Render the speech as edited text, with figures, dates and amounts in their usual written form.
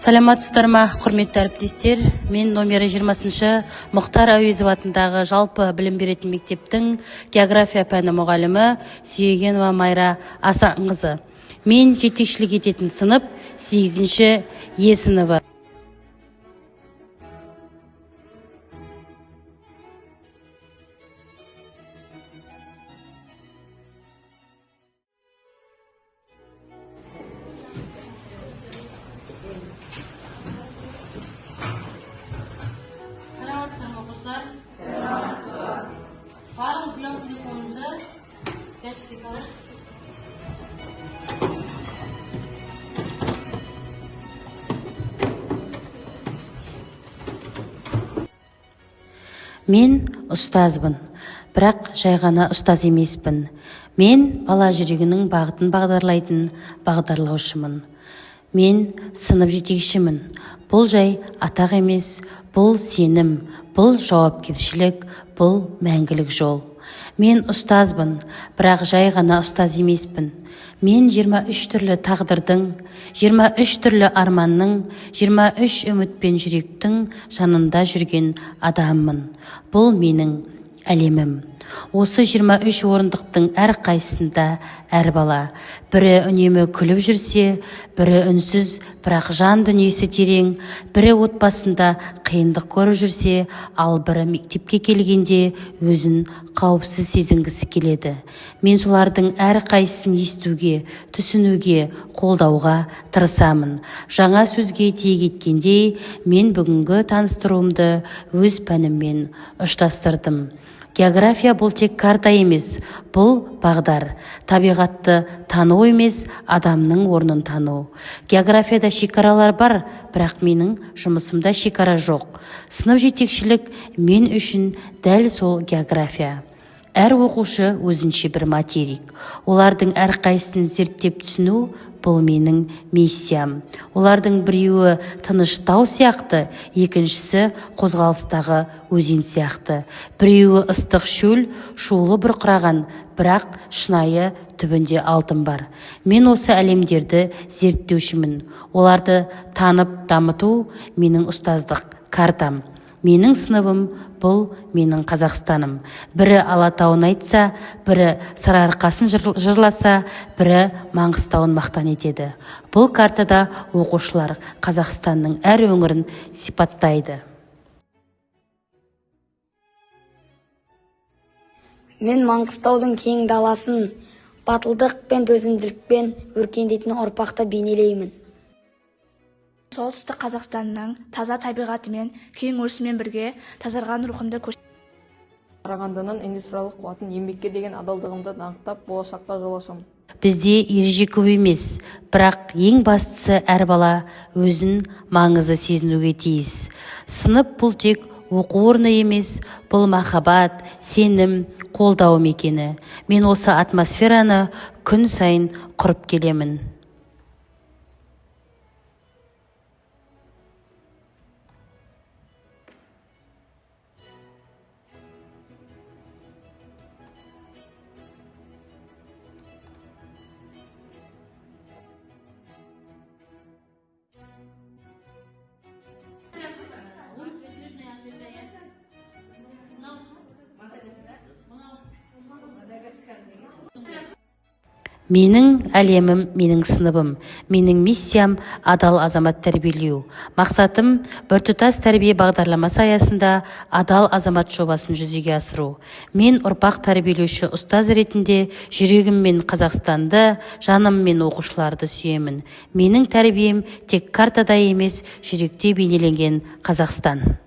Саламатсыздар ма, құрметті әріптестер? Мен номері 20-шы Мұхтар Әуезов атындағы жалпы білім беретін мектептің география пәні мұғалімі Сүйегенова Майра Асанқызы. Мен жетекшілік ететін сынып 8-ші Е сыныбы. Барлық ұялы телефоныңызды жәшікке салып. Мен ұстазбын, бірақ жай ғана ұстаз емеспін. Мен бала жүрегінің бағытын бағдарлайтын бағдарлаушымын. Мен сынып жетекшімін. Бұл жай атақ емес, бұл сенім, бұл жауапкершілік, бұл мәңгілік жол. Мен ұстазбын, бірақ жай ғана ұстаз емеспін. Мен 23 түрлі тағдырдың, 23 түрлі арманның, 23 үміт пен жүректің жанында жүрген адаммын. Бұл менің әлемім. Осы 23 орындықтың әр қайсында әр бала. Бірі үнемі күліп жүрсе, бірі үнсіз, бірақ жан дүниесі терең, бірі отбасында қиындық көріп жүрсе, ал бірі мектепке келгенде өзін қауіпсіз сезінгісі келеді. Мен солардың әр қайсысын естуге, түсінуге, қолдауға тырысамын. Жаңа сөзге тиек еткендей, мен бүгінгі таныстыруымды өз пәніммен ұштастырдым. География бұл тек карта емес, бұл бағдар. Табиғатты тану емес, адамның орнын тану. Географияда шекаралар бар, бірақ менің жұмысымда шекара жоқ. Сынып жетекшілік мен үшін дәл сол география. Әр оқушы өзінше бір материк. Олардың әр қайсысын зерттеп түсіну бұл менің миссиям. Олардың біреуі тыныштау сияқты, екіншісі қозғалыстағы өзен сияқты. Біреуі ыстық шөл, шулы бұрқыраған, бірақ шынайы түбінде алтын бар. Мен осы әлемдерді зерттеушімін. Оларды танып дамыту менің ұстаздық картам. Менің сыныбым бұл менің Қазақстаным. Бірі Алатауын айтса, бірі Сарыарқасын жырласа, бірі Маңғыстауын мақтан етеді. Бұл картада оқушылар Қазақстанның әр өңірін сипаттайды. Мен Маңғыстаудың кең даласын батылдық пен төзімділікпен өркендейтін ұрпақты бейнелеймін. Солтүстік Қазақстанның таза табиғатымен, кең өрісімен бірге тазарған рухымды Қарағандының индустриялық қуатын, еңбекке деген адалдығымды нақтап, болашаққа жол ашамын. Бізде ереже көп емес, бірақ ең бастысы әр бала өзін маңызды сезінуге тиіс. Сынып бұл тек оқу орны емес, бұл махаббат, сенім, қолдау мекені. Мен осы атмосфераны күн сайын құрып келемін. Менің әлемім, менің сыныбым, менің миссиям адал азамат тәрбиелеу. Мақсатым біртұтас тәрбие бағдарламасы аясында адал азамат жобасын жүзеге асыру. Мен ұрпақ тәрбиелеуші ұстаз ретінде жүрегіммен Қазақстанды, жаныммен оқушыларды сүйемін. Менің тәрбием тек картада емес, жүректе бейнеленген Қазақстан.